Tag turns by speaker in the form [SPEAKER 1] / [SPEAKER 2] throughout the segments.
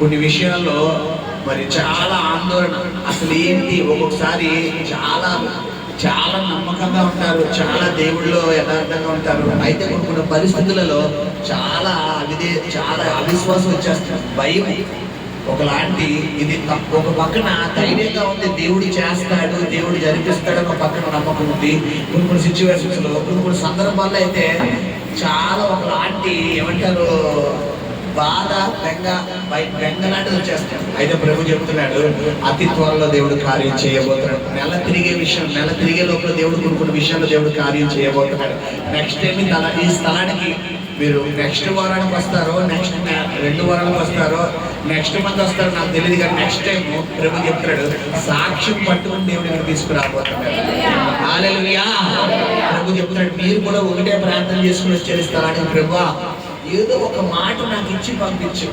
[SPEAKER 1] కొన్ని విషయాల్లో మరి చాలా ఆందోళన. అసలు ఏంటి, ఒక్కొక్కసారి చాలా చాలా నమ్మకంగా ఉంటారు, చాలా దేవుళ్ళలో యథార్థంగా ఉంటారు. అయితే కొన్ని పరిస్థితులలో చాలా అవిశ్వాసం వచ్చేస్తారు, భయం ఒకలాంటి. ఇది ఒక పక్కన ధైర్యంగా ఉంది, దేవుడు చేస్తాడు, దేవుడు జరిపిస్తాడు, ఒక పక్కన నమ్మకం ఉంది. కొన్ని సిచ్యువేషన్స్ లో కొన్ని సందర్భాల్లో అయితే చాలా ఒకలాంటి ఏమంటారు బాధ, బెంగ లాంటిది వచ్చేస్తాడు. అయితే ప్రభు చెప్తున్నాడు, అతి త్వరలో దేవుడు కార్యం చేయబోతున్నాడు. నెల తిరిగే లోపల దేవుడు కొన్ని విషయాల్లో దేవుడు కార్యం చేయబోతున్నాడు. నెక్స్ట్ టైం ఈ స్థలానికి మీరు నెక్స్ట్ వారానికి వస్తారో, నెక్స్ట్ 2 వారాలకు వస్తారో, నెక్స్ట్ మంత్ వస్తారో నాకు తెలియదు, కానీ నెక్స్ట్ టైం ప్రభు చెప్తున్నాడు సాక్ష్యం పట్టుకుని దేవుడు ఇక్కడ తీసుకురాబోతున్నాడు. హల్లెలూయా. ప్రభు చెప్తున్నాడు, మీరు కూడా ఒకటే ప్రార్థన చేసుకుని వచ్చే స్థలానికి, ప్రభువా ఏదో ఒక మాట నాకు ఇచ్చి పంపించు,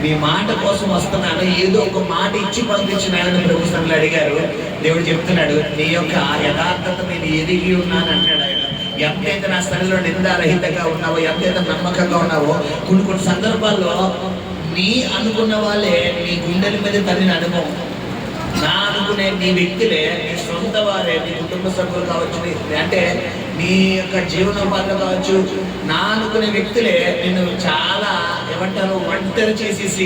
[SPEAKER 1] నీ మాట కోసం వస్తున్నాను, ఏదో ఒక మాట ఇచ్చి పంపించినానని ప్రభు సన్నిధిలో అడిగారు. దేవుడు చెప్తున్నాడు, నీ యొక్క యథార్థత నేను ఎదిగి ఉన్నాను అంటాడు ఆయన. ఎంతైతే నా స్థలంలో నిందారహితంగా ఉన్నావో, ఎంతైతే నమ్మకంగా ఉన్నావో, కొన్ని సందర్భాల్లో నీ అనుకున్న వాళ్ళే నీ గుండెల మీద తల్లిన అనుభవం, నా అనుకునే నీ వ్యక్తులే, నీ సొంత వారే, నీ కుటుంబ సభ్యులు కావచ్చు, అంటే నీ యొక్క జీవనోపాధులు కావచ్చు, నా అనుకునే వ్యక్తులే నిన్ను చాలా ఏమంటారు ఒంటరి చేసేసి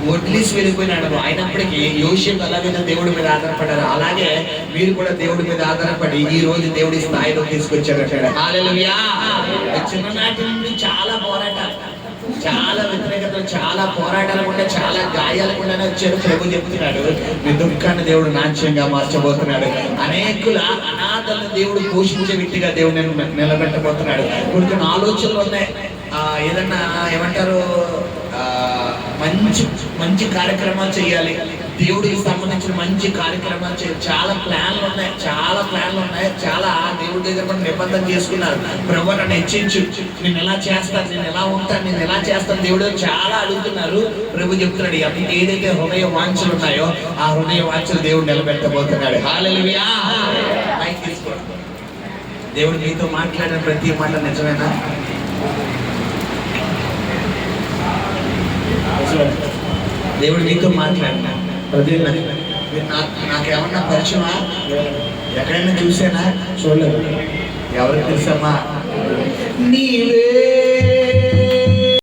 [SPEAKER 1] వడ్లీసి వెళ్ళిపోయినాడు. అయినప్పటికీ యోసేపు అలాగైనా దేవుడి మీద ఆధారపడ్డారు. అలాగే మీరు కూడా దేవుడి మీద ఆధారపడి ఈ రోజు దేవుడి స్థాయిలో తీసుకొచ్చారంటాడు. హల్లెలూయా. చిన్ననాటి నుండి చాలా పోరాటాలు, చాలా వ్యతిరేకతలు, చాలా పోరాటాలు కూడా, చాలా గాయాలు కూడా వచ్చారు. ప్రభు చెప్తున్నాడు, మీ దుఃఖాన్ని దేవుడు నాట్యంగా మార్చబోతున్నాడు. అనేకుల అనాథలను దేవుడు పోషించే వ్యక్తిగా దేవుడు నిలబెట్టబోతున్నాడు. కొన్ని ఆలోచనలు ఉన్నాయి, ఏదన్నా ఏమంటారు మంచి కార్యక్రమాలు చేయాలి, దేవుడికి సంబంధించిన మంచి కార్యక్రమాలు చేయాలి, చాలా ప్లాన్లు ఉన్నాయి, చాలా దేవుడి దగ్గర కూడా నిబంధన చేసుకున్నారు. ప్రభు నన్ను హెచ్చించు, నేను ఎలా చేస్తాను, నేను ఎలా ఉంటాను, నేను ఎలా చేస్తాను, దేవుడు చాలా అడుగుతున్నారు. ప్రభు చెప్తున్నాడు, ఏదైతే హృదయ వాంఛలు ఉన్నాయో ఆ హృదయ వాంఛలు దేవుడు నిలబెట్టబోతున్నాడు. హల్లెలూయా. దేవుడు మీతో మాట్లాడిన ప్రతి మాట నిజమేనా? దేవుడు మీతో మాట్లాడినా ప్రతి నాకేమన్నా పరిచయమా, ఎక్కడైనా చూసానా? చూడలేదు. ఎవరికి తెలుసమ్మా? నీవే